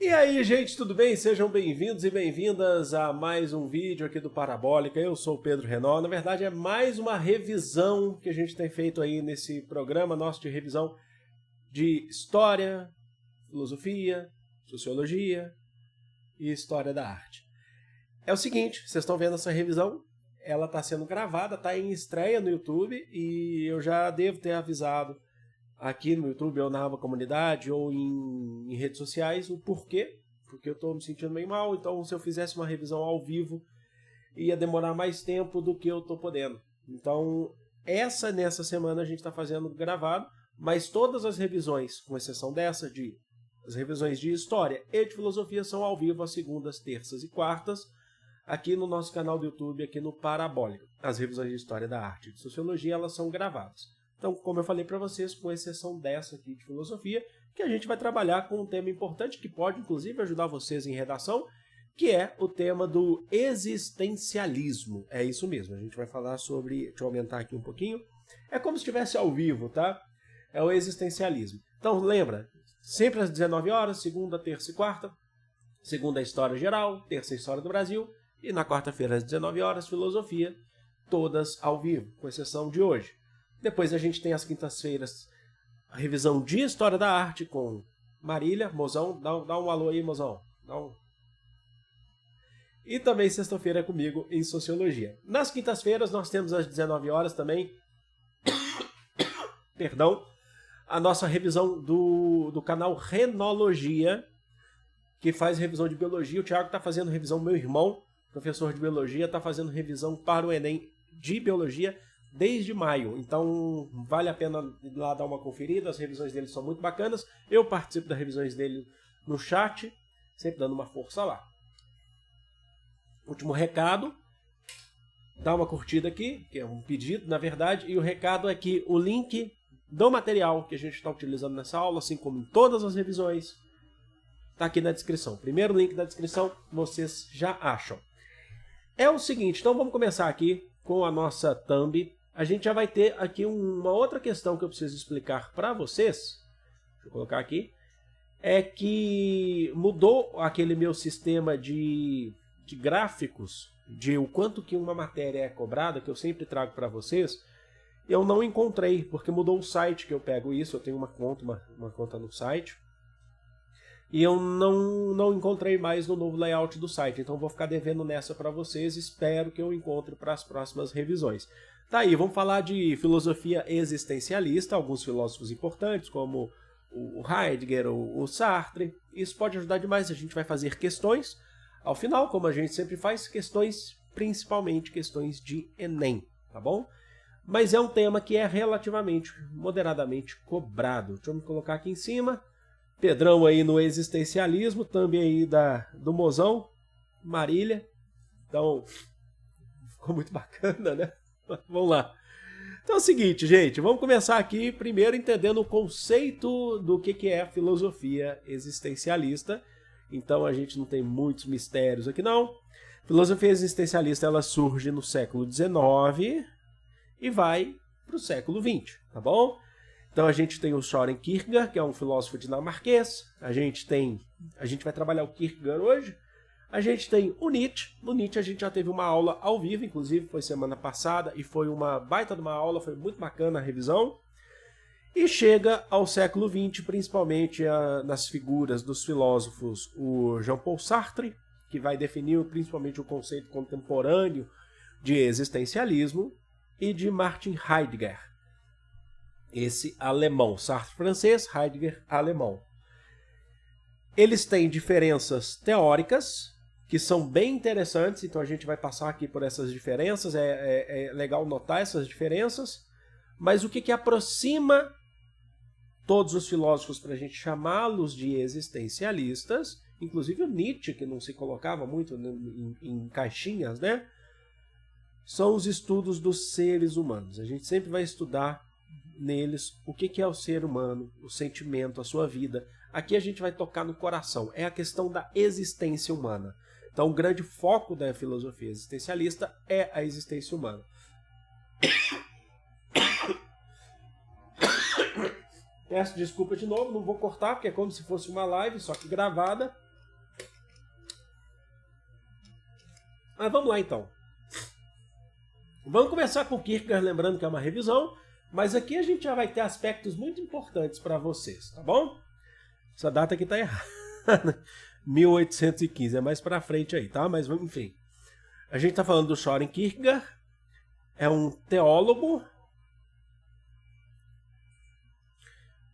E aí, gente, tudo bem? Sejam bem-vindos e bem-vindas a mais um vídeo aqui do Parabólica. Eu sou o Pedro Renault. Na verdade, é mais uma revisão que a gente tem feito aí nesse programa nosso de revisão de história, filosofia, sociologia e história da arte. É o seguinte, vocês estão vendo essa revisão? Ela está sendo gravada, está em estreia no YouTube e eu já devo ter avisado aqui no YouTube ou na aba comunidade ou em redes sociais o porquê, porque eu estou me sentindo meio mal, então se eu fizesse uma revisão ao vivo ia demorar mais tempo do que eu estou podendo. Então nessa semana a gente está fazendo gravado, mas todas as revisões, com exceção dessa, as revisões de história e de filosofia são ao vivo às segundas, terças e quartas, aqui no nosso canal do YouTube, aqui no Parabólica. As revisões de história da arte e de sociologia, elas são gravadas. Então, como eu falei para vocês, com exceção dessa aqui de filosofia, que a gente vai trabalhar com um tema importante que pode, inclusive, ajudar vocês em redação, que é o tema do existencialismo. É isso mesmo, a gente vai falar sobre... Deixa eu aumentar aqui um pouquinho. É como se estivesse ao vivo, tá? É o existencialismo. Então, lembra, sempre às 19 horas, segunda, terça e quarta. Segunda é História Geral, terça é História do Brasil. E na quarta-feira, às 19 horas, filosofia, todas ao vivo, com exceção de hoje. Depois a gente tem às quintas-feiras a revisão de História da Arte com Marília, Mozão. Dá um alô aí, Mozão. E também sexta-feira é comigo em Sociologia. Nas quintas-feiras nós temos às 19 horas também, perdão, a nossa revisão do canal Renologia, que faz revisão de Biologia. O Thiago está fazendo revisão, meu irmão, professor de Biologia, está fazendo revisão para o Enem de Biologia desde maio, então vale a pena ir lá dar uma conferida, as revisões dele são muito bacanas, eu participo das revisões dele no chat, sempre dando uma força lá. Último recado, dá uma curtida aqui, que é um pedido na verdade, e o recado é que o link do material que a gente está utilizando nessa aula, assim como em todas as revisões, está aqui na descrição. Primeiro link da descrição, vocês já acham. É o seguinte, então vamos começar aqui com a nossa thumb. A gente já vai ter aqui uma outra questão que eu preciso explicar para vocês. Deixa eu colocar aqui. É que mudou aquele meu sistema de gráficos, de o quanto que uma matéria é cobrada, que eu sempre trago para vocês. Eu não encontrei, porque mudou o site que eu pego isso. Eu tenho uma conta no site. E eu não encontrei mais no novo layout do site. Então vou ficar devendo nessa para vocês. Espero que eu encontre para as próximas revisões. Tá aí, vamos falar de filosofia existencialista, alguns filósofos importantes, como o Heidegger, o Sartre. Isso pode ajudar demais, a gente vai fazer questões. Ao final, como a gente sempre faz, questões, principalmente questões de Enem, tá bom? Mas é um tema que é relativamente, moderadamente cobrado. Deixa eu me colocar aqui em cima. Pedrão aí no existencialismo, também aí do Mozão, Marília. Então, ficou muito bacana, né? Vamos lá. Então é o seguinte, gente, vamos começar aqui primeiro entendendo o conceito do que é a filosofia existencialista. Então a gente não tem muitos mistérios aqui não. Filosofia existencialista ela surge no século XIX e vai para o século XX, tá bom? Então a gente tem o Søren Kierkegaard, que é um filósofo dinamarquês. A gente vai trabalhar o Kierkegaard hoje. A gente tem o Nietzsche. No Nietzsche a gente já teve uma aula ao vivo, inclusive foi semana passada, e foi uma baita de uma aula, foi muito bacana a revisão. E chega ao século XX, principalmente nas figuras dos filósofos, o Jean-Paul Sartre, que vai definir principalmente o conceito contemporâneo de existencialismo, e de Martin Heidegger. Esse alemão, Sartre francês, Heidegger alemão. Eles têm diferenças teóricas, que são bem interessantes, então a gente vai passar aqui por essas diferenças, é legal notar essas diferenças, mas o que aproxima todos os filósofos para a gente chamá-los de existencialistas, inclusive o Nietzsche, que não se colocava muito em caixinhas, né? São os estudos dos seres humanos. A gente sempre vai estudar neles o que é o ser humano, o sentimento, a sua vida. Aqui a gente vai tocar no coração, é a questão da existência humana. Então o grande foco da filosofia existencialista é a existência humana. Peço desculpa de novo, não vou cortar, porque é como se fosse uma live, só que gravada. Mas vamos lá então. Vamos começar com Kierkegaard, lembrando que é uma revisão, mas aqui a gente já vai ter aspectos muito importantes para vocês, tá bom? Essa data aqui tá errada. 1815, é mais para frente aí, tá? Mas enfim. A gente tá falando do Søren Kierkegaard, é um teólogo,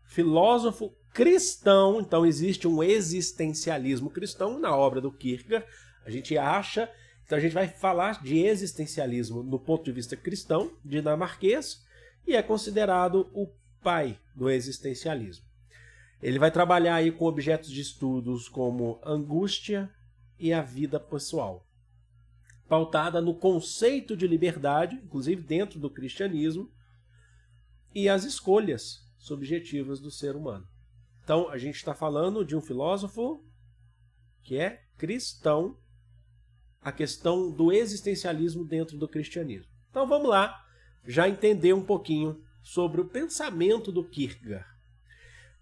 filósofo cristão, então existe um existencialismo cristão na obra do Kierkegaard, a gente acha, então a gente vai falar de existencialismo no ponto de vista cristão, dinamarquês, e é considerado o pai do existencialismo. Ele vai trabalhar aí com objetos de estudos como angústia e a vida pessoal, pautada no conceito de liberdade, inclusive dentro do cristianismo, e as escolhas subjetivas do ser humano. Então, a gente está falando de um filósofo que é cristão, a questão do existencialismo dentro do cristianismo. Então, vamos lá, já entender um pouquinho sobre o pensamento do Kierkegaard.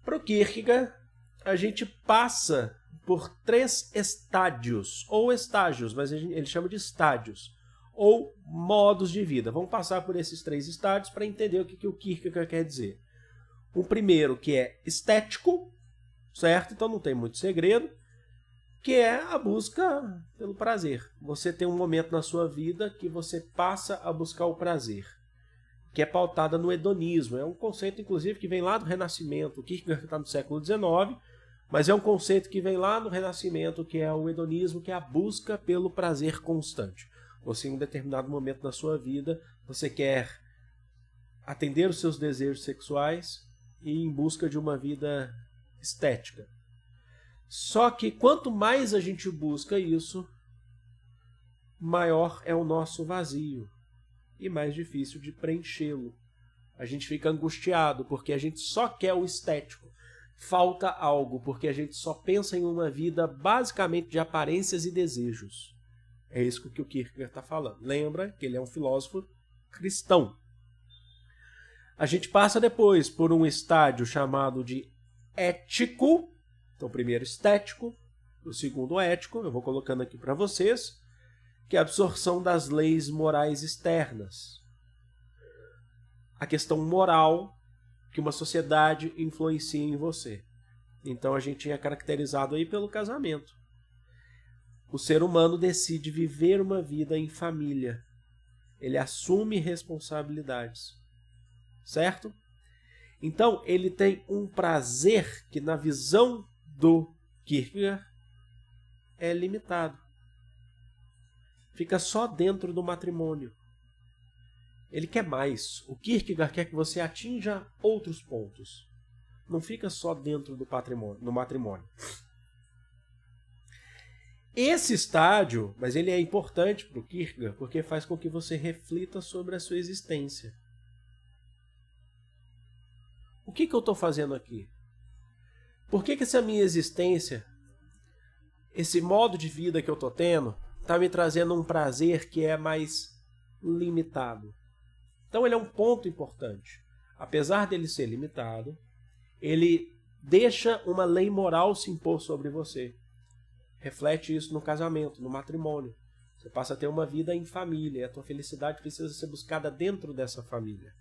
Para o Kierkegaard, a gente passa por 3 estádios, ou estágios, mas ele chama de estádios, ou modos de vida. Vamos passar por esses 3 estádios para entender o que o Kierkegaard quer dizer. O primeiro, que é estético, certo? Então não tem muito segredo, que é a busca pelo prazer. Você tem um momento na sua vida que você passa a buscar o prazer, que é pautada no hedonismo. É um conceito, inclusive, que vem lá do Renascimento. O Kierkegaard está no século XIX, mas é um conceito que vem lá no Renascimento, que é o hedonismo, que é a busca pelo prazer constante. Você, em um determinado momento da sua vida, você quer atender os seus desejos sexuais e ir em busca de uma vida estética. Só que quanto mais a gente busca isso, maior é o nosso vazio e mais difícil de preenchê-lo. A gente fica angustiado porque a gente só quer o estético. Falta algo porque a gente só pensa em uma vida basicamente de aparências e desejos. É isso que o Kierkegaard está falando. Lembra que ele é um filósofo cristão. A gente passa depois por um estádio chamado de ético. Então, o primeiro estético, o segundo ético, eu vou colocando aqui para vocês, que é a absorção das leis morais externas. A questão moral que uma sociedade influencia em você. Então, a gente é caracterizado aí pelo casamento. O ser humano decide viver uma vida em família. Ele assume responsabilidades. Certo? Então, ele tem um prazer que, na visão do Kierkegaard, é limitado. Fica só dentro do matrimônio. Ele quer mais. O Kierkegaard quer que você atinja outros pontos. Não fica só dentro do matrimônio. Esse estádio, mas ele é importante para o Kierkegaard, porque faz com que você reflita sobre a sua existência. O que eu estou fazendo aqui? Por que essa minha existência, esse modo de vida que eu estou tendo, está me trazendo um prazer que é mais limitado? Então ele é um ponto importante. Apesar dele ser limitado, ele deixa uma lei moral se impor sobre você. Reflete isso no casamento, no matrimônio. Você passa a ter uma vida em família, e a tua felicidade precisa ser buscada dentro dessa família.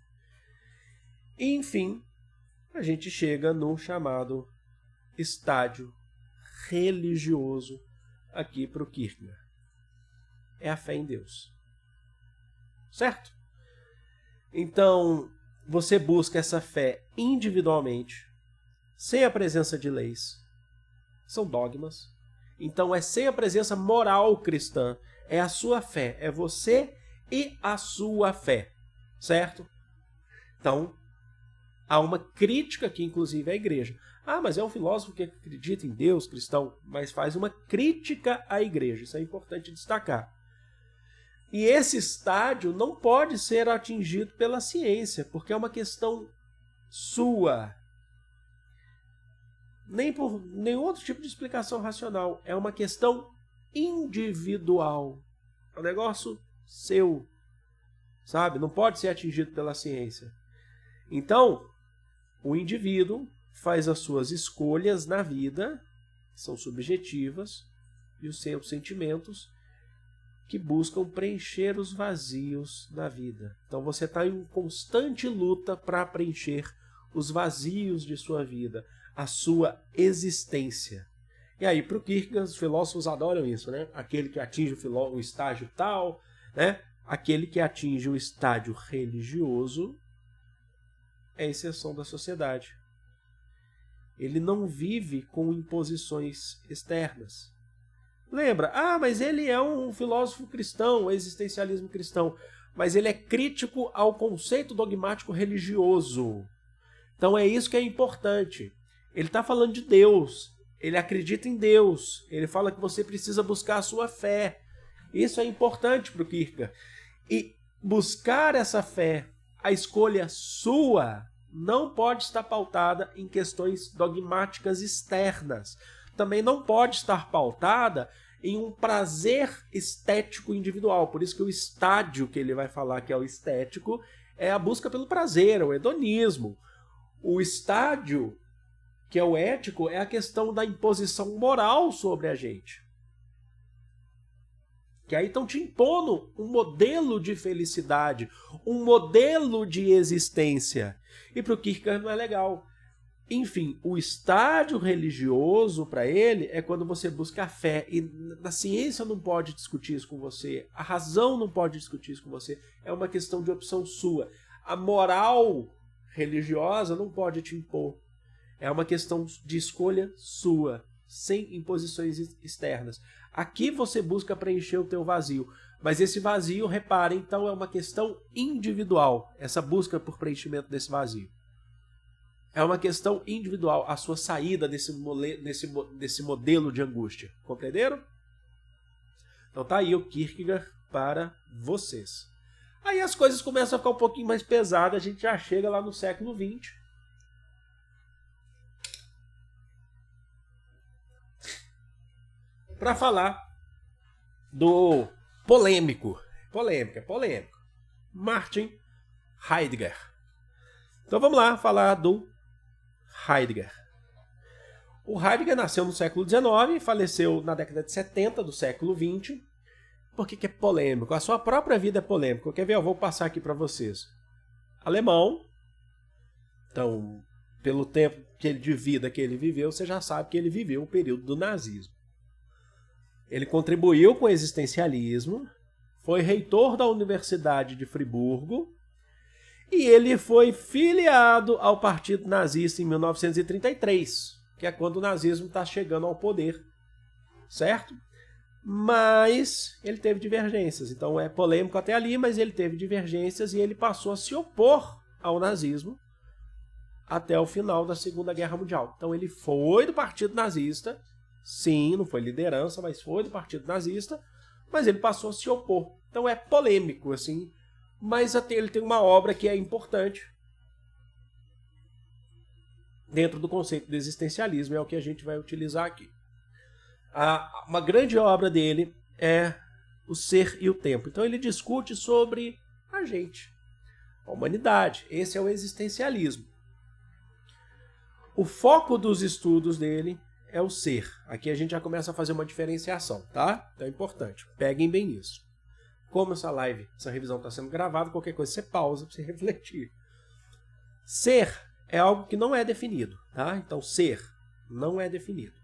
E, enfim, a gente chega no chamado estádio religioso aqui para o Kierkegaard. É a fé em Deus. Certo? Então, você busca essa fé individualmente, sem a presença de leis. São dogmas. Então, é sem a presença moral cristã. É a sua fé. É você e a sua fé. Certo? Então, há uma crítica aqui, inclusive, à igreja. Ah, mas é um filósofo que acredita em Deus, cristão, mas faz uma crítica à igreja. Isso é importante destacar. E esse estádio não pode ser atingido pela ciência, porque é uma questão sua. Nem por nenhum outro tipo de explicação racional. É uma questão individual. É um negócio seu. Sabe? Não pode ser atingido pela ciência. Então, o indivíduo faz as suas escolhas na vida, que são subjetivas, e os seus sentimentos, que buscam preencher os vazios da vida. Então você está em constante luta para preencher os vazios de sua vida, a sua existência. E aí, para o Kierkegaard, os filósofos adoram isso, né? Aquele que atinge o estágio tal, né? Aquele que atinge o estágio religioso é a exceção da sociedade. Ele não vive com imposições externas. Lembra? Mas ele é um filósofo cristão, um existencialismo cristão. Mas ele é crítico ao conceito dogmático religioso. Então é isso que é importante. Ele está falando de Deus. Ele acredita em Deus. Ele fala que você precisa buscar a sua fé. Isso é importante para o Kierkegaard. E buscar essa fé, a escolha sua, não pode estar pautada em questões dogmáticas externas. Também não pode estar pautada em um prazer estético individual. Por isso que o estádio que ele vai falar que é o estético é a busca pelo prazer, é o hedonismo. O estádio, que é o ético, é a questão da imposição moral sobre a gente. Que aí estão te impondo um modelo de felicidade, um modelo de existência. E para o Kierkegaard não é legal. Enfim, o estádio religioso para ele é quando você busca a fé. E a ciência não pode discutir isso com você, a razão não pode discutir isso com você. É uma questão de opção sua. A moral religiosa não pode te impor. É uma questão de escolha sua, sem imposições externas. Aqui você busca preencher o teu vazio. Mas esse vazio, reparem, então é uma questão individual. Essa busca por preenchimento desse vazio. É uma questão individual, a sua saída desse modelo de angústia. Compreenderam? Então tá aí o Kierkegaard para vocês. Aí as coisas começam a ficar um pouquinho mais pesadas, a gente já chega lá no século XX. Para falar do polêmico. Polêmico. Martin Heidegger. Então vamos lá falar do Heidegger. O Heidegger nasceu no século XIX e faleceu na década de 70 do século XX. Por que é polêmico? A sua própria vida é polêmica. Quer ver? Eu vou passar aqui para vocês. Alemão. Então, pelo tempo de vida que ele viveu, você já sabe que ele viveu o período do nazismo. Ele contribuiu com o existencialismo, foi reitor da Universidade de Friburgo, e ele foi filiado ao Partido Nazista em 1933, que é quando o nazismo está chegando ao poder, certo? Mas ele teve divergências, então é polêmico até ali, mas ele teve divergências e ele passou a se opor ao nazismo até o final da Segunda Guerra Mundial. Então ele foi do Partido Nazista, sim, não foi liderança, mas foi do Partido Nazista, mas ele passou a se opor. Então é polêmico, assim, mas até ele tem uma obra que é importante dentro do conceito do existencialismo, é o que a gente vai utilizar aqui. Uma grande obra dele é O Ser e o Tempo. Então ele discute sobre a gente, a humanidade. Esse é o existencialismo. O foco dos estudos dele é o ser. Aqui a gente já começa a fazer uma diferenciação, tá? Então é importante. Peguem bem isso. Como essa revisão está sendo gravada, qualquer coisa você pausa para você refletir. Ser é algo que não é definido, tá? Então ser não é definido.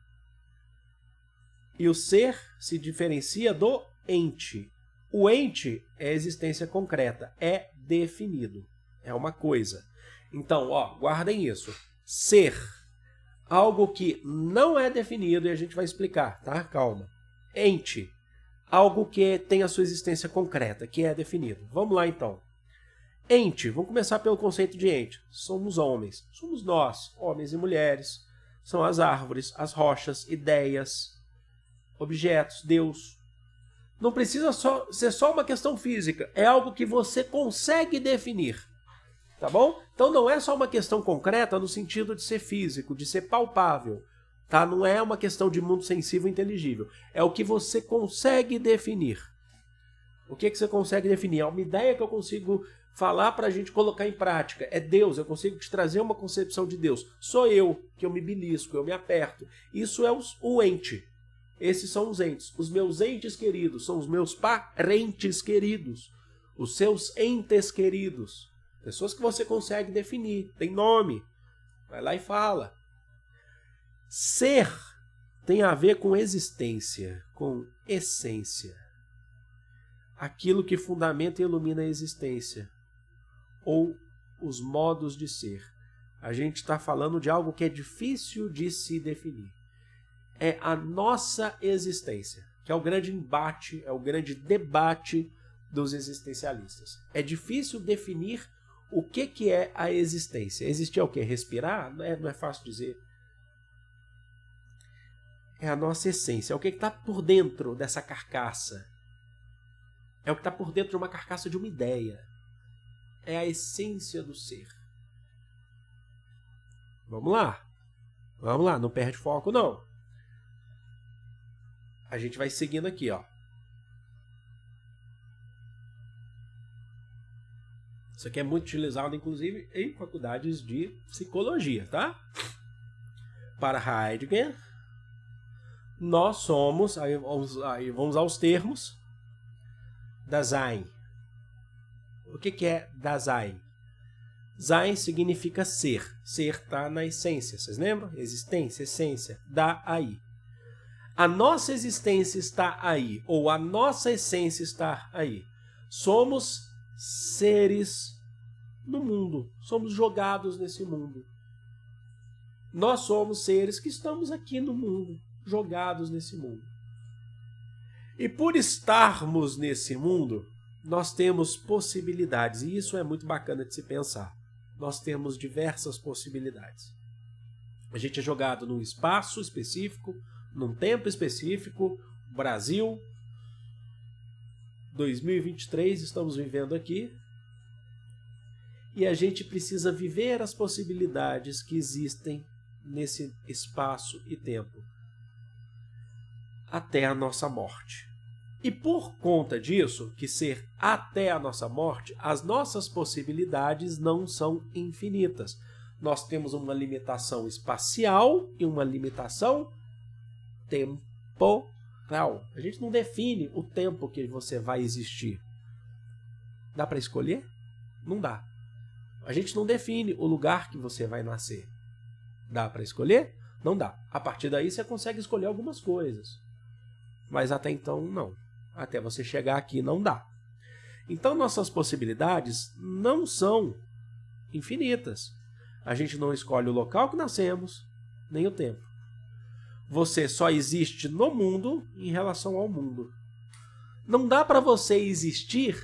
E o ser se diferencia do ente. O ente é a existência concreta, é definido, é uma coisa. Então, guardem isso. Ser, algo que não é definido, e a gente vai explicar, tá? Calma. Ente, algo que tem a sua existência concreta, que é definido. Vamos lá, então. Ente, vamos começar pelo conceito de ente. Somos homens, somos nós, homens e mulheres. São as árvores, as rochas, ideias, objetos, Deus. Não precisa ser só uma questão física, é algo que você consegue definir. Tá bom? Então não é só uma questão concreta no sentido de ser físico, de ser palpável. Tá? Não é uma questão de mundo sensível e inteligível. É o que você consegue definir. O que você consegue definir? É uma ideia que eu consigo falar para a gente colocar em prática. É Deus, eu consigo te trazer uma concepção de Deus. Sou eu, que eu me belisco, eu me aperto. Isso é o ente. Esses são os entes. Os meus entes queridos são os meus parentes queridos. Os seus entes queridos. Pessoas que você consegue definir. Tem nome. Vai lá e fala. Ser tem a ver com existência, com essência. Aquilo que fundamenta e ilumina a existência. Ou os modos de ser. A gente está falando de algo que é difícil de se definir. É a nossa existência, que é o grande embate, é o grande debate dos existencialistas. É difícil definir o que é a existência. Existir é o quê? Respirar? Não é fácil dizer. É a nossa essência, é o que está por dentro dessa carcaça. É o que está por dentro de uma carcaça de uma ideia. É a essência do ser. Vamos lá. Vamos lá, não perde foco não. A gente vai seguindo aqui, ó. Isso aqui é muito utilizado, inclusive, em faculdades de psicologia, tá? Para Heidegger, nós somos, aí vamos aos termos, Dasein. O que é Dasein? Sein significa ser. Ser está na essência, vocês lembram? Existência, essência, dá aí. A nossa existência está aí, ou a nossa essência está aí. Somos seres no mundo, somos jogados nesse mundo. Nós somos seres que estamos aqui no mundo, jogados nesse mundo. E por estarmos nesse mundo, nós temos possibilidades, e isso é muito bacana de se pensar. Nós temos diversas possibilidades. A gente é jogado num espaço específico, num tempo específico, Brasil, 2023, estamos vivendo aqui, e a gente precisa viver as possibilidades que existem nesse espaço e tempo, até a nossa morte. E por conta disso, que ser até a nossa morte, as nossas possibilidades não são infinitas. Nós temos uma limitação espacial e uma limitação temporal. A gente não define o tempo que você vai existir. Dá para escolher? Não dá. A gente não define o lugar que você vai nascer. Dá para escolher? Não dá. A partir daí você consegue escolher algumas coisas. Mas até então não. Até você chegar aqui não dá. Então nossas possibilidades não são infinitas. A gente não escolhe o local que nascemos, nem o tempo. Você só existe no mundo em relação ao mundo. Não dá para você existir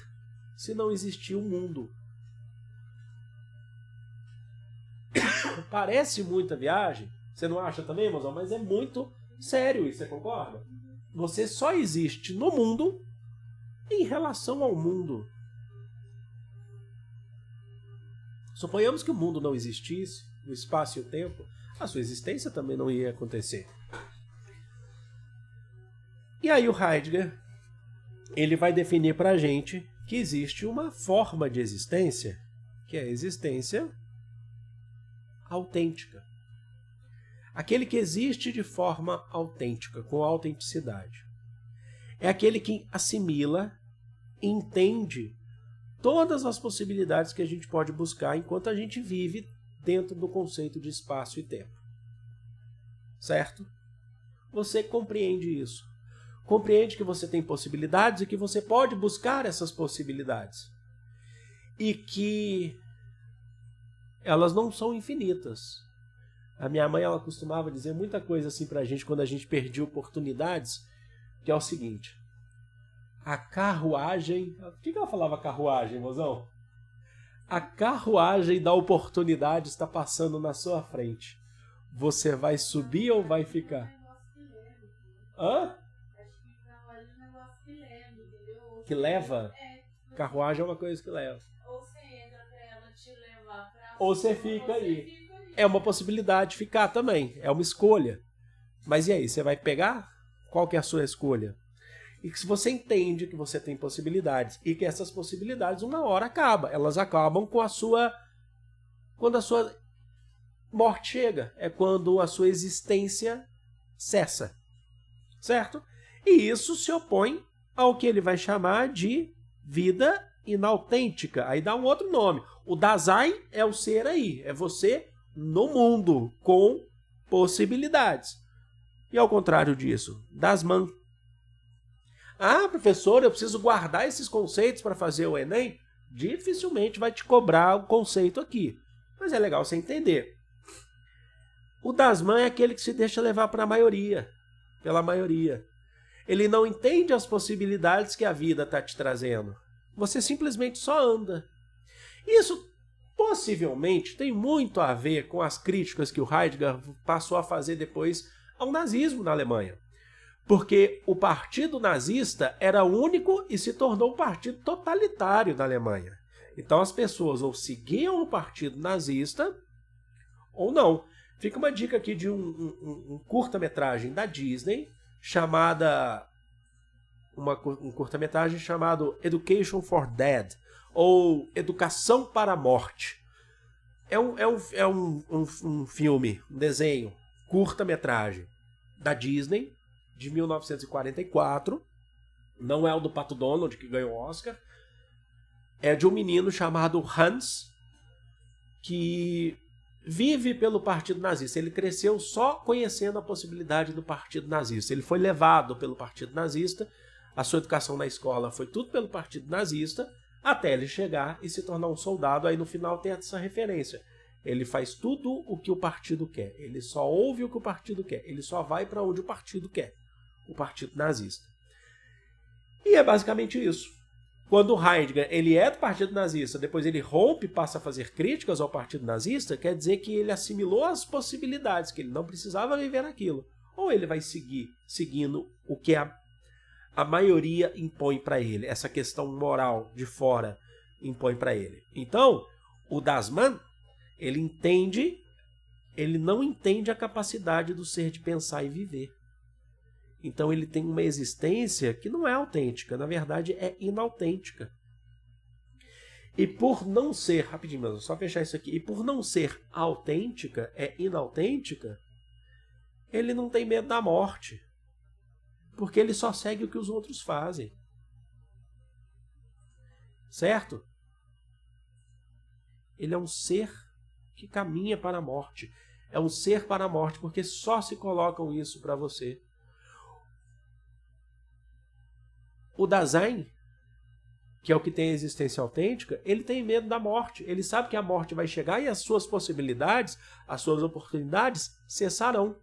se não existir o mundo. Parece muita viagem, você não acha também, mozão? Mas é muito sério isso, você concorda? Você só existe no mundo em relação ao mundo. Suponhamos que o mundo não existisse, o espaço e o tempo, a sua existência também não ia acontecer. E aí o Heidegger, ele vai definir para a gente que existe uma forma de existência, que é a existência autêntica. Aquele que existe de forma autêntica, com autenticidade. É aquele que assimila e entende todas as possibilidades que a gente pode buscar enquanto a gente vive dentro do conceito de espaço e tempo. Certo? Você compreende isso. Compreende que você tem possibilidades e que você pode buscar essas possibilidades. E que elas não são infinitas. A minha mãe, ela costumava dizer muita coisa assim pra gente quando a gente perdia oportunidades, que é o seguinte: a carruagem... O que ela falava carruagem, mozão? A carruagem da oportunidade está passando na sua frente. Você vai subir ou vai ficar? Hã? Que leva? Carruagem é uma coisa que leva. Ou você entra pra ela te levar pra... Ou você fica aí. É uma possibilidade de ficar também. É uma escolha. Mas e aí, você vai pegar? Qual que é a sua escolha? E que se você entende que você tem possibilidades e que essas possibilidades uma hora acabam. Elas acabam com a sua... Quando a sua morte chega. É quando a sua existência cessa. certo? E isso se opõe ao que ele vai chamar de vida inautêntica. Aí dá um outro nome. O Dasein é o ser aí, é você no mundo, com possibilidades. E ao contrário disso, Dasman. Ah, professor, eu preciso guardar esses conceitos para fazer o Enem? Dificilmente vai te cobrar o conceito aqui. Mas é legal você entender. O Dasman é aquele que se deixa levar para a maioria, pela maioria. Ele não entende as possibilidades que a vida está te trazendo. Você simplesmente só anda. Isso possivelmente tem muito a ver com as críticas que o Heidegger passou a fazer depois ao nazismo na Alemanha. Porque o partido nazista era único e se tornou um partido totalitário na Alemanha. Então as pessoas ou seguiam o partido nazista ou não. Fica uma dica aqui de um curta-metragem da Disney, um curta-metragem chamado Education for Dead, ou Educação para a Morte. É um filme, um desenho, curta-metragem da Disney, de 1944. Não é o do Pato Donald, que ganhou o Oscar. É de um menino chamado Hans, que vive pelo partido nazista. Ele cresceu só conhecendo a possibilidade do partido nazista. Ele foi levado pelo partido nazista, a sua educação na escola foi tudo pelo partido nazista, até ele chegar e se tornar um soldado. Aí no final tem essa referência. Ele faz tudo o que o partido quer. Ele só ouve o que o partido quer. Ele só vai para onde o partido quer. O partido nazista. E é basicamente isso. Quando o Heidegger ele é do partido nazista, depois ele rompe e passa a fazer críticas ao partido nazista, quer dizer que ele assimilou as possibilidades, que ele não precisava viver aquilo. Ou ele vai seguindo o que a maioria impõe para ele. Essa questão moral de fora impõe para ele. Então, o Dasman, ele não entende a capacidade do ser de pensar e viver. Então ele tem uma existência que não é autêntica, na verdade é inautêntica. E por não ser, rapidinho, mas só fechar isso aqui, e por não ser autêntica, é inautêntica, ele não tem medo da morte. Porque ele só segue o que os outros fazem. Certo? Ele é um ser que caminha para a morte. É um ser para a morte, porque só se colocam isso para você. O Dasein, que é o que tem a existência autêntica, ele tem medo da morte. Ele sabe que a morte vai chegar e as suas possibilidades, as suas oportunidades cessarão.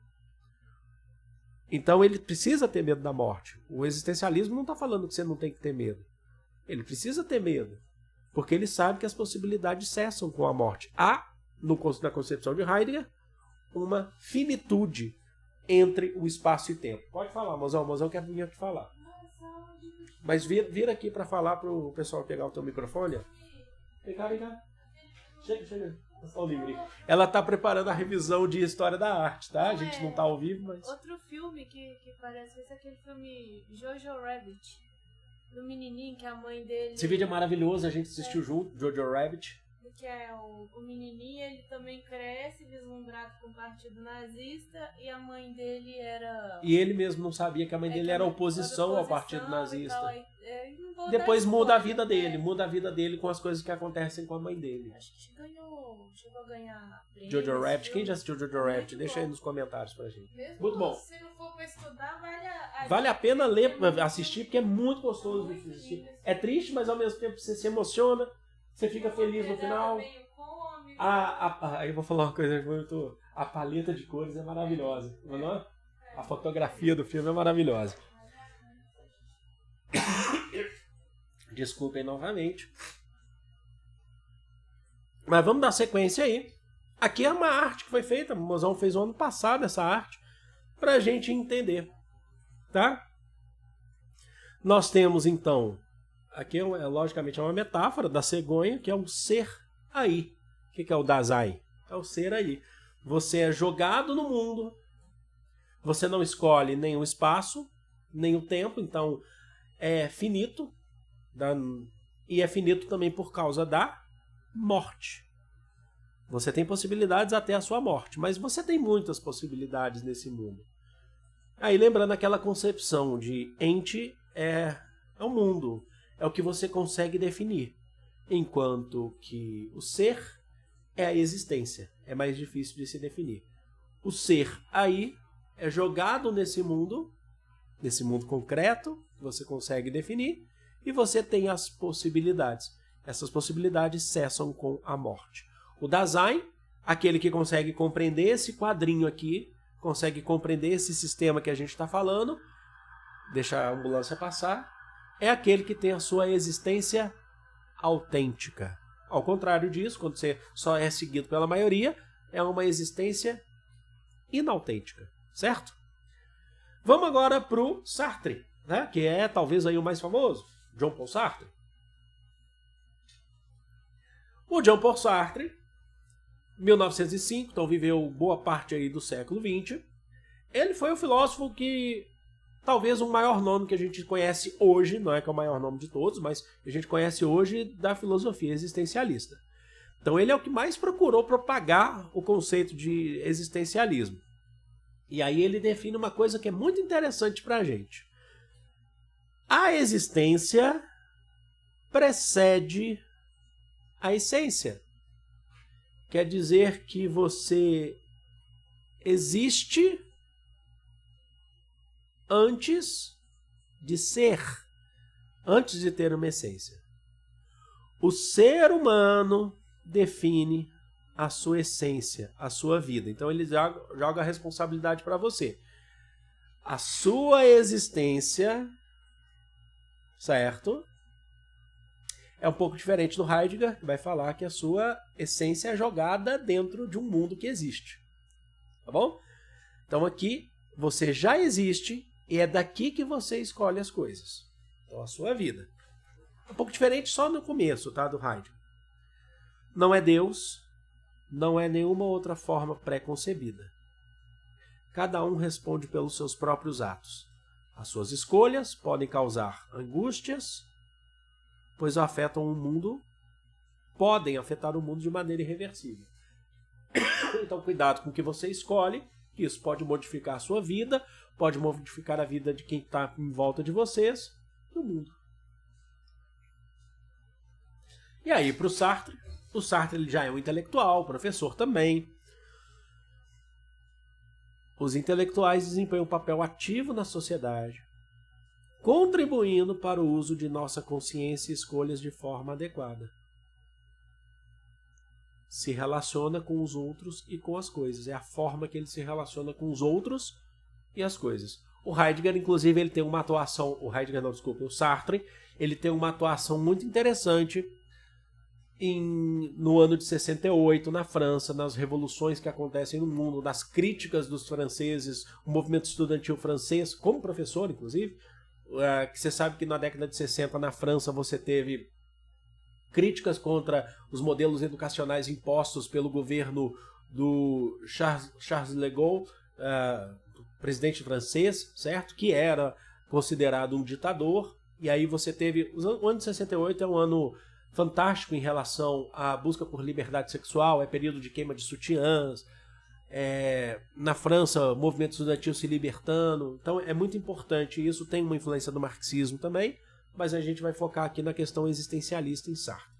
Então ele precisa ter medo da morte. O existencialismo não está falando que você não tem que ter medo. Ele precisa ter medo, porque ele sabe que as possibilidades cessam com a morte. Há, na concepção de Heidegger, uma finitude entre o espaço e tempo. Pode falar, mozão. O mozão quer vir aqui falar. Mas vira aqui para falar para o pessoal pegar o teu microfone. Vem cá. Chega. Ela tá preparando a revisão de História da Arte, tá? A gente não tá ao vivo, mas... Outro filme que parece esse é aquele filme Jojo Rabbit, do menininho que a mãe dele... Esse vídeo é maravilhoso, a gente assistiu junto, Jojo Rabbit. Que é o menininho, ele também cresce vislumbrado com o partido nazista e a mãe dele era... E ele mesmo não sabia que a mãe dele era oposição ao partido nazista. Tal, depois muda a vida dele com as coisas que acontecem com a mãe dele. Acho que chegou a ganhar prêmio, Jojo Rabbit, quem já assistiu Jojo Rabbit? Deixa aí nos comentários pra gente. Mesmo muito bom. Se não for pra estudar, vale a pena assistir, porque é muito gostoso de assistir. É triste, mas ao mesmo tempo você se emociona. Você fica feliz no final. Aí eu vou falar uma coisa muito... A paleta de cores é maravilhosa. Não é? A fotografia do filme é maravilhosa. Desculpem novamente. Mas vamos dar sequência aí. Aqui é uma arte que foi feita. O Mozão fez o ano passado essa arte. Pra gente entender. Tá? Nós temos então... Aqui, logicamente, é uma metáfora da cegonha, que é um ser aí. O que é o Dasein? É o ser aí. Você é jogado no mundo, você não escolhe nem o espaço, nem o tempo, então é finito, e é finito também por causa da morte. Você tem possibilidades até a sua morte, mas você tem muitas possibilidades nesse mundo. Aí lembrando aquela concepção de ente é o mundo, é o que você consegue definir, enquanto que o ser é a existência, é mais difícil de se definir. O ser aí é jogado nesse mundo concreto, que você consegue definir, e você tem as possibilidades. Essas possibilidades cessam com a morte. O Dasein, aquele que consegue compreender esse quadrinho aqui, consegue compreender esse sistema que a gente está falando, deixa a ambulância passar, é aquele que tem a sua existência autêntica. Ao contrário disso, quando você só é seguido pela maioria, é uma existência inautêntica, certo? Vamos agora para o Sartre, né? Que é talvez aí o mais famoso, Jean Paul Sartre. O Jean Paul Sartre, 1905, então viveu boa parte aí do século XX. Ele foi o filósofo que, talvez o maior nome que a gente conhece hoje, não é que é o maior nome de todos, mas a gente conhece hoje da filosofia existencialista. Então ele é o que mais procurou propagar o conceito de existencialismo. E aí ele define uma coisa que é muito interessante para a gente. A existência precede a essência. Quer dizer que você existe antes de ser, antes de ter uma essência. O ser humano define a sua essência, a sua vida. Então ele joga a responsabilidade para você. A sua existência, certo? É um pouco diferente do Heidegger, que vai falar que a sua essência é jogada dentro de um mundo que existe. Tá bom? Então aqui você já existe e é daqui que você escolhe as coisas. Então a sua vida. É um pouco diferente só no começo, tá? Do Heidegger. Não é Deus, não é nenhuma outra forma pré-concebida. Cada um responde pelos seus próprios atos. As suas escolhas podem causar angústias, pois afetam o mundo, podem afetar o mundo de maneira irreversível. Então, cuidado com o que você escolhe, que isso pode modificar a sua vida, pode modificar a vida de quem está em volta de vocês, do mundo. E aí, para o Sartre ele já é um intelectual, professor também. Os intelectuais desempenham um papel ativo na sociedade, contribuindo para o uso de nossa consciência e escolhas de forma adequada. Se relaciona com os outros e com as coisas. É a forma que ele se relaciona com os outros e as coisas. O Heidegger, inclusive, ele tem uma atuação... o Sartre, ele tem uma atuação muito interessante no ano de 68, na França, nas revoluções que acontecem no mundo, nas críticas dos franceses, o movimento estudantil francês, como professor, inclusive, que você sabe que na década de 60, na França, você teve críticas contra os modelos educacionais impostos pelo governo do Charles de Gaulle, presidente francês, certo? Que era considerado um ditador. E aí você teve... O ano de 68 é um ano fantástico em relação à busca por liberdade sexual, é período de queima de sutiãs, na França, o movimento estudantil se libertando. Então é muito importante, isso tem uma influência do marxismo também, mas a gente vai focar aqui na questão existencialista em Sartre.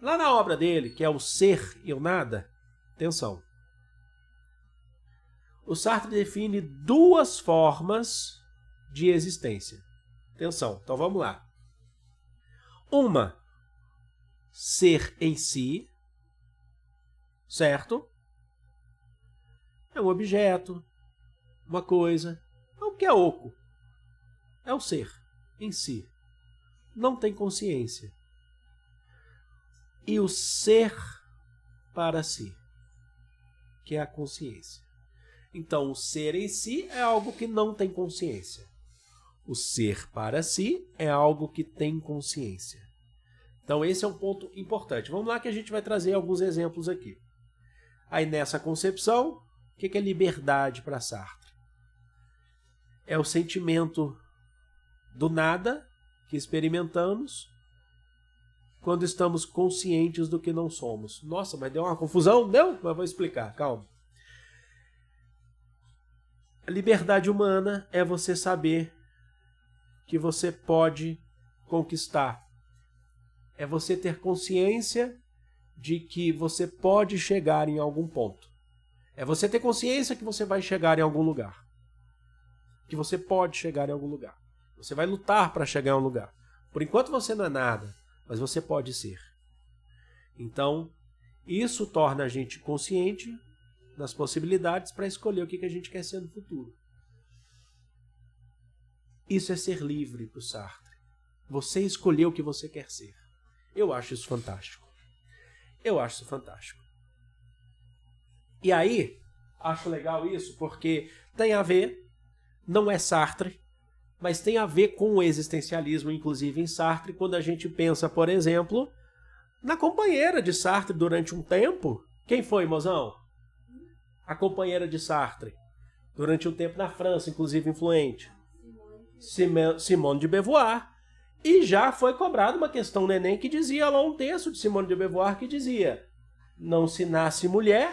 Lá na obra dele, que é o Ser e o Nada, atenção, o Sartre define duas formas de existência. Atenção, então vamos lá. Uma, ser em si, certo? É um objeto, uma coisa, é o que é oco. É o ser em si. Não tem consciência. E o ser para si, que é a consciência. Então, o ser em si é algo que não tem consciência. O ser para si é algo que tem consciência. Então, esse é um ponto importante. Vamos lá que a gente vai trazer alguns exemplos aqui. Aí, nessa concepção, o que é liberdade para Sartre? É o sentimento do nada que experimentamos quando estamos conscientes do que não somos. Nossa, mas deu uma confusão? Deu? Mas vou explicar, calma. A liberdade humana é você saber que você pode conquistar. É você ter consciência de que você pode chegar em algum ponto. É você ter consciência que você vai chegar em algum lugar. Que você pode chegar em algum lugar. Você vai lutar para chegar em um lugar. Por enquanto você não é nada, mas você pode ser. Então, isso torna a gente consciente das possibilidades para escolher o que a gente quer ser no futuro. Isso é ser livre para o Sartre. Você escolheu o que você quer ser. Eu acho isso fantástico. Eu acho isso fantástico. E aí, acho legal isso porque tem a ver, não é Sartre, mas tem a ver com o existencialismo, inclusive em Sartre, quando a gente pensa, por exemplo, na companheira de Sartre durante um tempo. Quem foi, mozão? A companheira de Sartre. Durante um tempo na França, inclusive influente. Simone de Beauvoir. E já foi cobrada uma questão no Enem que dizia lá um texto de Simone de Beauvoir que dizia: não se nasce mulher,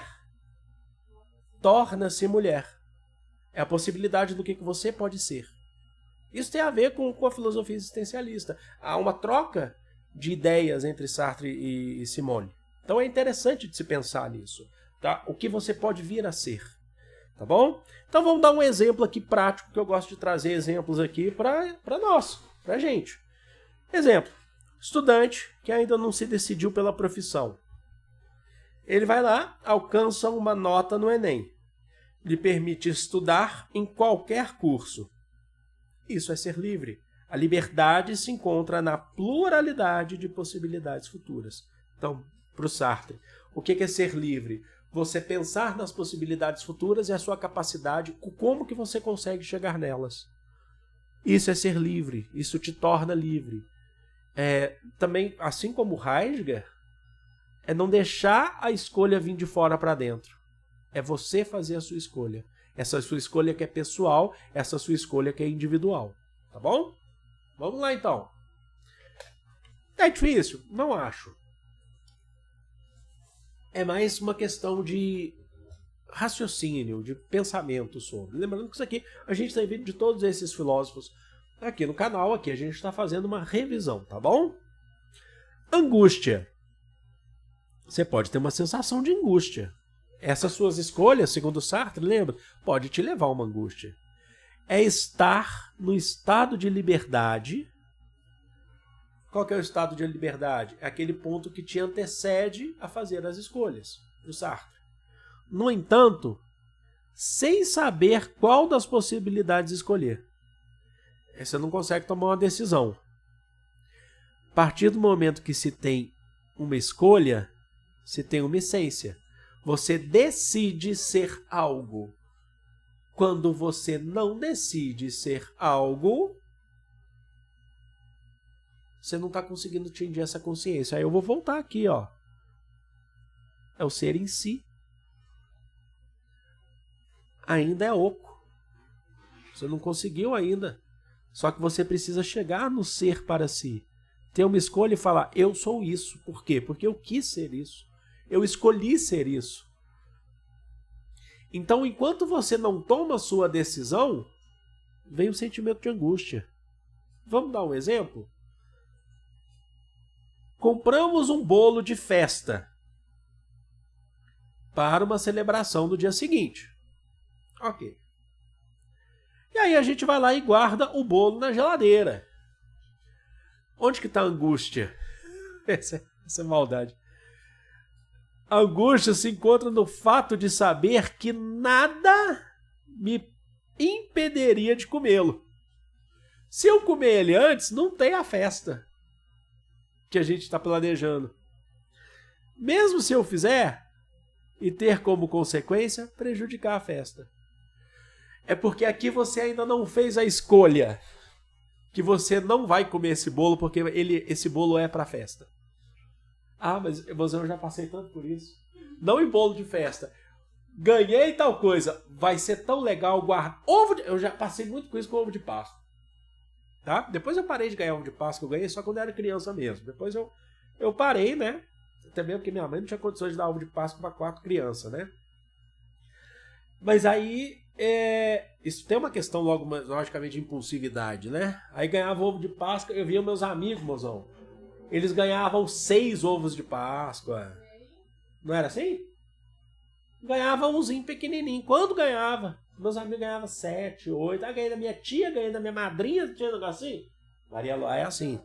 torna-se mulher. É a possibilidade do que você pode ser. Isso tem a ver com a filosofia existencialista. Há uma troca de ideias entre Sartre e Simone. Então é interessante de se pensar nisso. Tá? O que você pode vir a ser. Tá bom? Então vamos dar um exemplo aqui prático, que eu gosto de trazer exemplos aqui para nós, para gente. Exemplo, estudante que ainda não se decidiu pela profissão. Ele vai lá, alcança uma nota no Enem. Lhe permite estudar em qualquer curso. Isso é ser livre. A liberdade se encontra na pluralidade de possibilidades futuras. Então, para o Sartre, o que é ser livre? Você pensar nas possibilidades futuras e a sua capacidade, como que você consegue chegar nelas. Isso é ser livre, isso te torna livre. Também, assim como Heidegger, é não deixar a escolha vir de fora para dentro. É você fazer a sua escolha. Essa sua escolha que é pessoal, essa sua escolha que é individual. Tá bom? Vamos lá então. É difícil? Não acho. É mais uma questão de raciocínio, de pensamento sobre. Lembrando que isso aqui, a gente tem vídeo de todos esses filósofos aqui no canal. Aqui a gente está fazendo uma revisão, tá bom? Angústia. Você pode ter uma sensação de angústia. Essas suas escolhas, segundo Sartre, lembra? Pode te levar a uma angústia. É estar no estado de liberdade. Qual que é o estado de liberdade? É aquele ponto que te antecede a fazer as escolhas, do Sartre. No entanto, sem saber qual das possibilidades escolher. Você não consegue tomar uma decisão. A partir do momento que se tem uma escolha, se tem uma essência. Você decide ser algo. Quando você não decide ser algo, você não está conseguindo atingir essa consciência. Aí eu vou voltar aqui, ó. É o ser em si. Ainda é oco. Você não conseguiu ainda. Só que você precisa chegar no ser para si. Ter uma escolha e falar, eu sou isso. Por quê? Porque eu quis ser isso. Eu escolhi ser isso. Então, enquanto você não toma a sua decisão, vem o sentimento de angústia. Vamos dar um exemplo? Compramos um bolo de festa para uma celebração do dia seguinte. Ok. E aí a gente vai lá e guarda o bolo na geladeira. Onde que está a angústia? Essa é maldade. A angústia se encontra no fato de saber que nada me impediria de comê-lo. Se eu comer ele antes, não tem a festa que a gente está planejando. Mesmo se eu fizer e ter como consequência prejudicar a festa. É porque aqui você ainda não fez a escolha que você não vai comer esse bolo porque esse bolo é para festa. Ah, mas eu já passei tanto por isso. Não em bolo de festa. Ganhei tal coisa. Vai ser tão legal guardar. Eu já passei muito com isso com ovo de Páscoa. Tá? Depois eu parei de ganhar ovo de Páscoa. Eu ganhei só quando eu era criança mesmo. Depois eu parei, né? Também porque minha mãe não tinha condições de dar ovo de Páscoa para 4 crianças, né? Mas aí Isso tem uma questão logo, logicamente, de impulsividade, né? Aí ganhava ovo de Páscoa, eu via meus amigos, mozão. Eles ganhavam 6 ovos de Páscoa. Não era assim? Ganhava umzinho pequenininho. Quando ganhava, meus amigos ganhavam 7, 8. Aí ganhei da minha tia, ganhei da minha madrinha, tinha um negócio assim. Maria Ló é assim.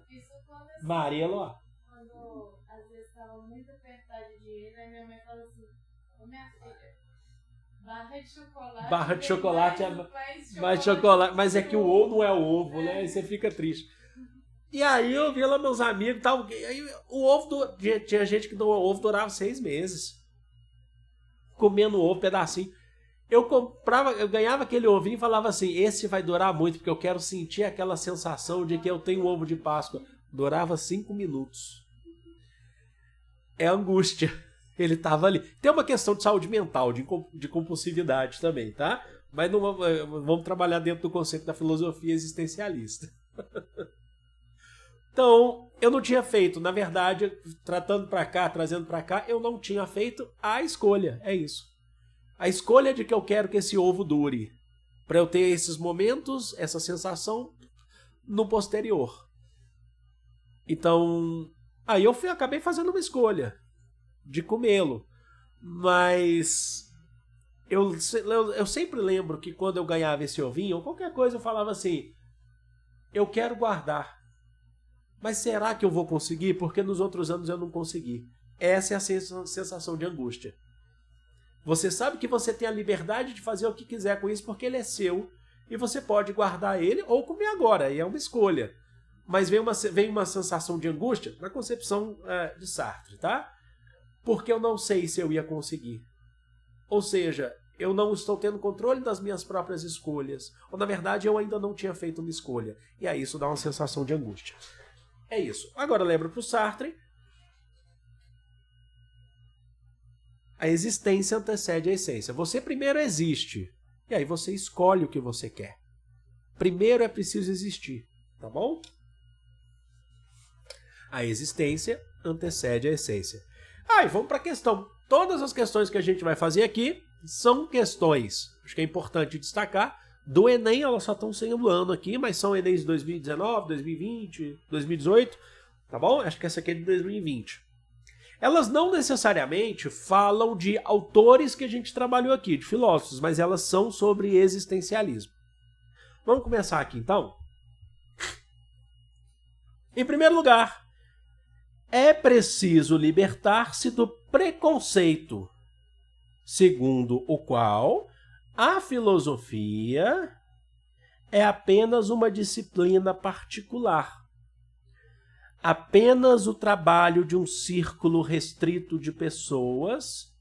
Maria Ló. Quando às vezes estava muito apertado de dinheiro, aí minha mãe fala assim: ô minha filha, barra de chocolate é mais chocolate. Mas é que o ovo não é o ovo, né? Aí você fica triste. E aí eu via lá meus amigos e tal. Aí o ovo tinha gente que o ovo durava 6 meses. Comendo ovo, pedacinho. Eu ganhava aquele ovinho e falava assim: esse vai durar muito, porque eu quero sentir aquela sensação de que eu tenho ovo de Páscoa. Durava 5 minutos. É angústia. Ele estava ali. Tem uma questão de saúde mental, de compulsividade também, tá? Mas não vamos trabalhar dentro do conceito da filosofia existencialista. Então, eu não tinha feito, na verdade, trazendo pra cá, eu não tinha feito a escolha, é isso. A escolha de que eu quero que esse ovo dure, para eu ter esses momentos, essa sensação no posterior. Então, aí eu acabei fazendo uma escolha de comê-lo, mas eu sempre lembro que quando eu ganhava esse ovinho, ou qualquer coisa, eu falava assim: eu quero guardar. Mas será que eu vou conseguir? Porque nos outros anos eu não consegui. Essa é a sensação de angústia. Você sabe que você tem a liberdade de fazer o que quiser com isso porque ele é seu e você pode guardar ele ou comer agora, e é uma escolha. Mas vem uma sensação de angústia na concepção de Sartre, tá? Porque eu não sei se eu ia conseguir. Ou seja, eu não estou tendo controle das minhas próprias escolhas. Ou, na verdade, eu ainda não tinha feito uma escolha. E aí isso dá uma sensação de angústia. É isso. Agora lembra para o Sartre. A existência antecede a essência. Você primeiro existe. E aí você escolhe o que você quer. Primeiro é preciso existir. Tá bom? A existência antecede a essência. E vamos para a questão. Todas as questões que a gente vai fazer aqui são questões, acho que é importante destacar, do Enem. Elas só estão sem o ano aqui, mas são Enem de 2019, 2020, 2018, tá bom? Acho que essa aqui é de 2020. Elas não necessariamente falam de autores que a gente trabalhou aqui, de filósofos, mas elas são sobre existencialismo. Vamos começar aqui então? Em primeiro lugar, é preciso libertar-se do preconceito, segundo o qual a filosofia é apenas uma disciplina particular, apenas o trabalho de um círculo restrito de pessoas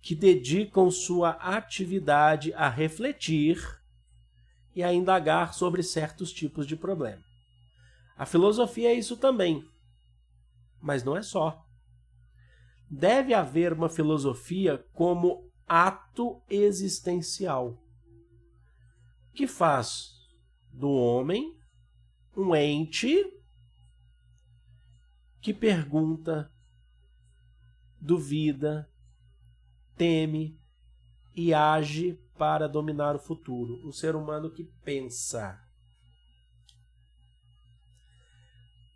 que dedicam sua atividade a refletir e a indagar sobre certos tipos de problema. A filosofia é isso também, mas não é só. Deve haver uma filosofia como ato existencial, que faz do homem um ente que pergunta, duvida, teme e age para dominar o futuro. O ser humano que pensa.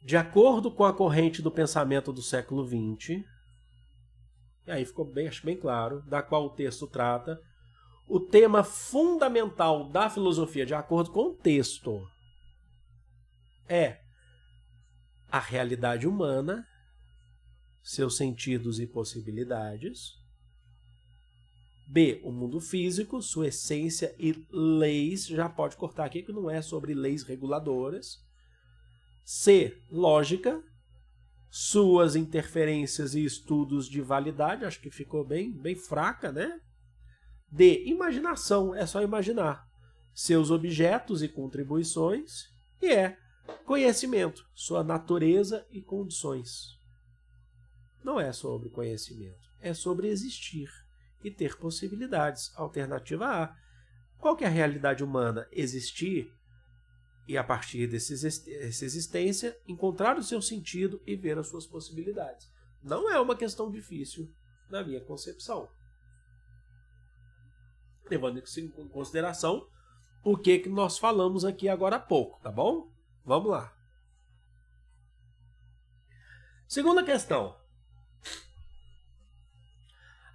De acordo com a corrente do pensamento do século XX, e aí ficou acho bem claro, da qual o texto trata, o tema fundamental da filosofia, de acordo com o texto, é a realidade humana, seus sentidos e possibilidades. B, o mundo físico, sua essência e leis. Já pode cortar aqui que não é sobre leis reguladoras. C, lógica, suas interferências e estudos de validade. Acho que ficou bem fraca, né? D, imaginação, é só imaginar. Seus objetos e contribuições. E E, conhecimento, sua natureza e condições. Não é sobre conhecimento, é sobre existir e ter possibilidades. Alternativa A. Qual que é a realidade humana? Existir e, a partir dessa existência, encontrar o seu sentido e ver as suas possibilidades. Não é uma questão difícil na minha concepção. levando em consideração o que nós falamos aqui agora há pouco, tá bom? Vamos lá. Segunda questão.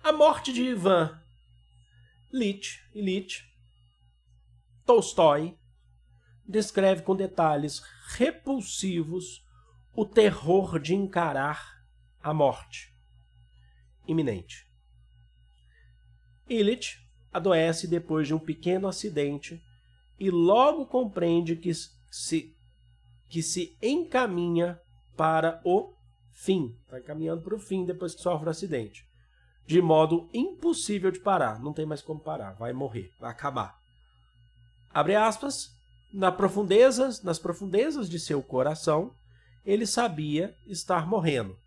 A morte de Ivan Ilyich Tolstói descreve com detalhes repulsivos o terror de encarar a morte iminente. Ilyich adoece depois de um pequeno acidente e logo compreende que se encaminha para o fim. Está encaminhando para o fim depois que sofre o acidente. De modo impossível de parar. Não tem mais como parar. Vai morrer. Vai acabar. Abre aspas. Nas profundezas de seu coração, ele sabia estar morrendo.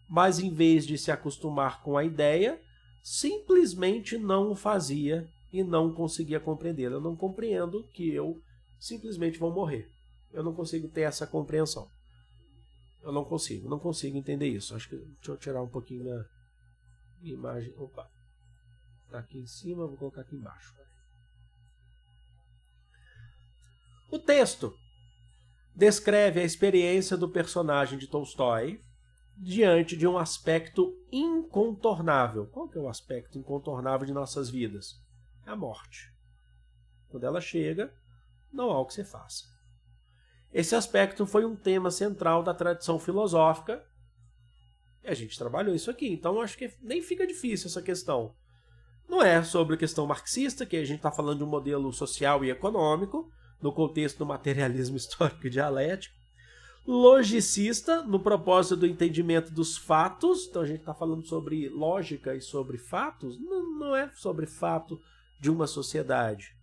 Mas em vez de se acostumar com a ideia, simplesmente não o fazia e não conseguia compreender. Eu não compreendo que eu simplesmente vou morrer. Eu não consigo ter essa compreensão. Eu não consigo entender isso. Acho que deixa eu tirar um pouquinho da imagem. Opa. Tá aqui em cima, vou colocar aqui embaixo. O texto descreve a experiência do personagem de Tolstói diante de um aspecto incontornável. Qual que é o aspecto incontornável de nossas vidas? É a morte. Quando ela chega, não há o que se faça. Esse aspecto foi um tema central da tradição filosófica e a gente trabalhou isso aqui, então acho que nem fica difícil essa questão. Não é sobre a questão marxista, que a gente está falando de um modelo social e econômico, no contexto do materialismo histórico e dialético. Logicista, no propósito do entendimento dos fatos, então a gente está falando sobre lógica e sobre fatos, não é sobre fato de uma sociedade.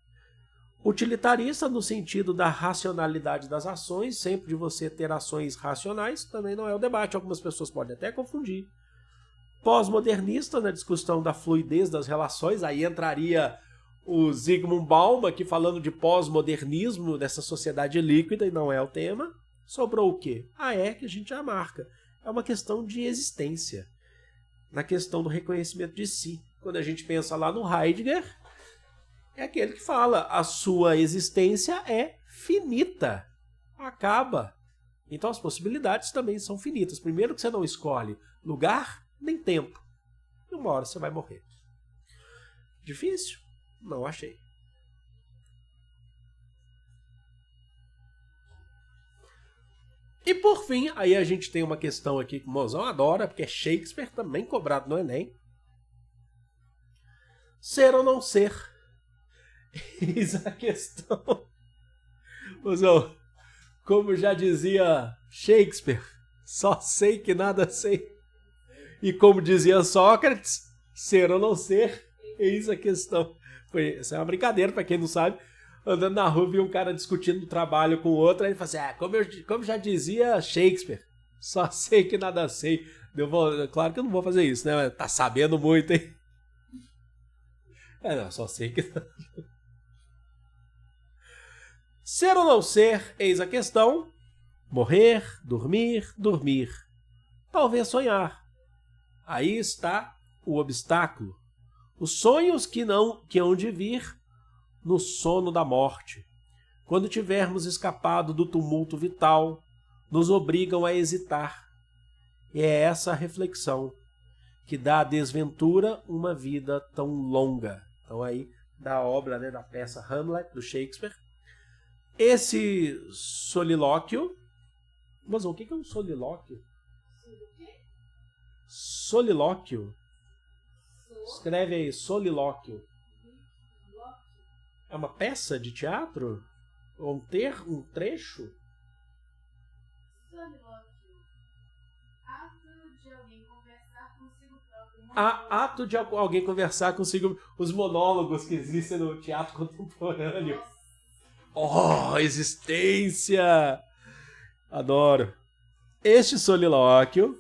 Utilitarista, no sentido da racionalidade das ações, sempre de você ter ações racionais, também não é o debate, algumas pessoas podem até confundir. Pós-modernista, na discussão da fluidez das relações, aí entraria o Zygmunt Bauman aqui falando de pós-modernismo, dessa sociedade líquida, e não é o tema. Sobrou o quê? Que a gente já marca. É uma questão de existência. Na questão do reconhecimento de si. Quando a gente pensa lá no Heidegger, é aquele que fala, a sua existência é finita. Acaba. Então as possibilidades também são finitas. Primeiro que você não escolhe lugar nem tempo. E uma hora você vai morrer. Difícil? Não achei. E por fim, aí a gente tem uma questão aqui que o mozão adora, porque é Shakespeare, também cobrado no Enem. Ser ou não ser? Eis a questão. Mozão, como já dizia Shakespeare, só sei que nada sei. E como dizia Sócrates, ser ou não ser, eis a questão. Essa é uma brincadeira, para quem não sabe. Andando na rua, viu um cara discutindo trabalho com o outro, aí ele fala assim, como já dizia Shakespeare, só sei que nada sei. Claro que eu não vou fazer isso, né? Tá sabendo muito, hein? Não, só sei que... Ser ou não ser, eis a questão. Morrer, dormir, dormir. Talvez sonhar. Aí está o obstáculo. Os sonhos que hão de vir no sono da morte. Quando tivermos escapado do tumulto vital, nos obrigam a hesitar. E é essa a reflexão que dá à desventura uma vida tão longa. Então aí, da obra, né, da peça Hamlet, do Shakespeare. Esse solilóquio... Mas o que é um solilóquio? Solilóquio. Escreve aí, solilóquio. É uma peça de teatro? Ou um trecho? Solilóquio. Ato de alguém conversar consigo próprio. Ato de alguém conversar consigo. Os monólogos que existem no teatro contemporâneo. Oh, existência! Adoro. Este solilóquio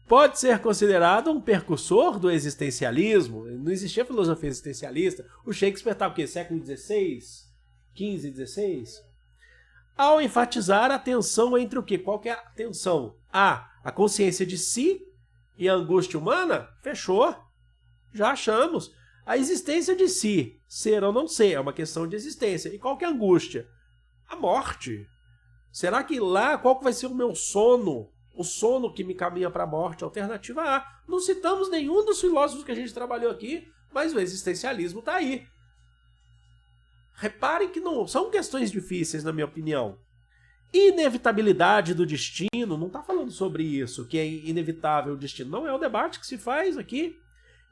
pode ser considerado um precursor do existencialismo. Não existia filosofia existencialista. O Shakespeare está o quê? Século XVI? XV, XVI? Ao enfatizar a tensão entre o quê? Qual que é a tensão? A consciência de si e a angústia humana? Fechou. Já achamos. A existência de si, ser ou não ser, é uma questão de existência. E qual que é a angústia? A morte. Será que lá, qual que vai ser o meu sono? O sono que me caminha para a morte, alternativa A. Não citamos nenhum dos filósofos que a gente trabalhou aqui, mas o existencialismo está aí. Reparem que não são questões difíceis, na minha opinião. Inevitabilidade do destino, não está falando sobre isso, que é inevitável o destino. Não é o debate que se faz aqui.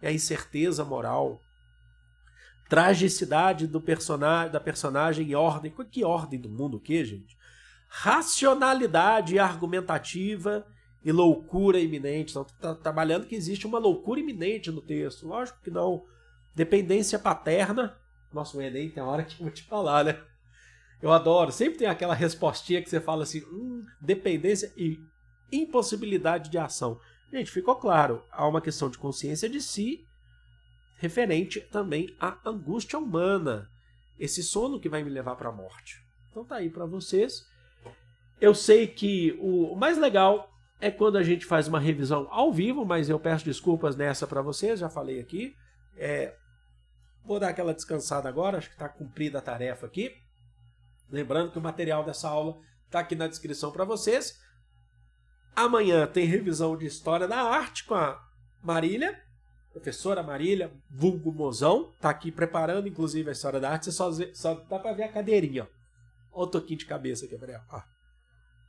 É a incerteza moral. Tragicidade da personagem e ordem. Que ordem do mundo o quê, gente? Racionalidade argumentativa e loucura iminente. Então, está trabalhando que existe uma loucura iminente no texto. Lógico que não. Dependência paterna. Nossa, o Enem tem hora que eu vou te falar, né? Eu adoro. Sempre tem aquela respostinha que você fala assim, dependência e impossibilidade de ação. Gente, ficou claro. Há uma questão de consciência de si, referente também à angústia humana. Esse sono que vai me levar para a morte. Então tá aí para vocês. Eu sei que o mais legal é quando a gente faz uma revisão ao vivo, mas eu peço desculpas nessa para vocês, já falei aqui. Vou dar aquela descansada agora, acho que está cumprida a tarefa aqui. Lembrando que o material dessa aula está aqui na descrição para vocês. Amanhã tem revisão de História da Arte com a Marília, professora Marília, vulgo Mozão. Está aqui preparando, inclusive, a História da Arte. Você só dá para ver a cadeirinha. Olha o toquinho de cabeça aqui, Gabriel.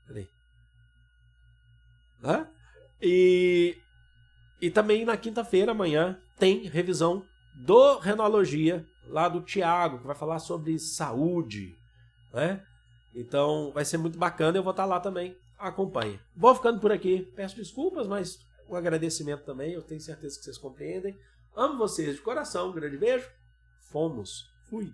Peraí. E também na quinta-feira, amanhã, tem revisão do Renologia, lá do Tiago, que vai falar sobre saúde. Né? Então vai ser muito bacana, eu vou estar lá também. Acompanhe. Vou ficando por aqui. Peço desculpas, mas um agradecimento também. Eu tenho certeza que vocês compreendem. Amo vocês de coração. Um grande beijo. Fomos. Fui.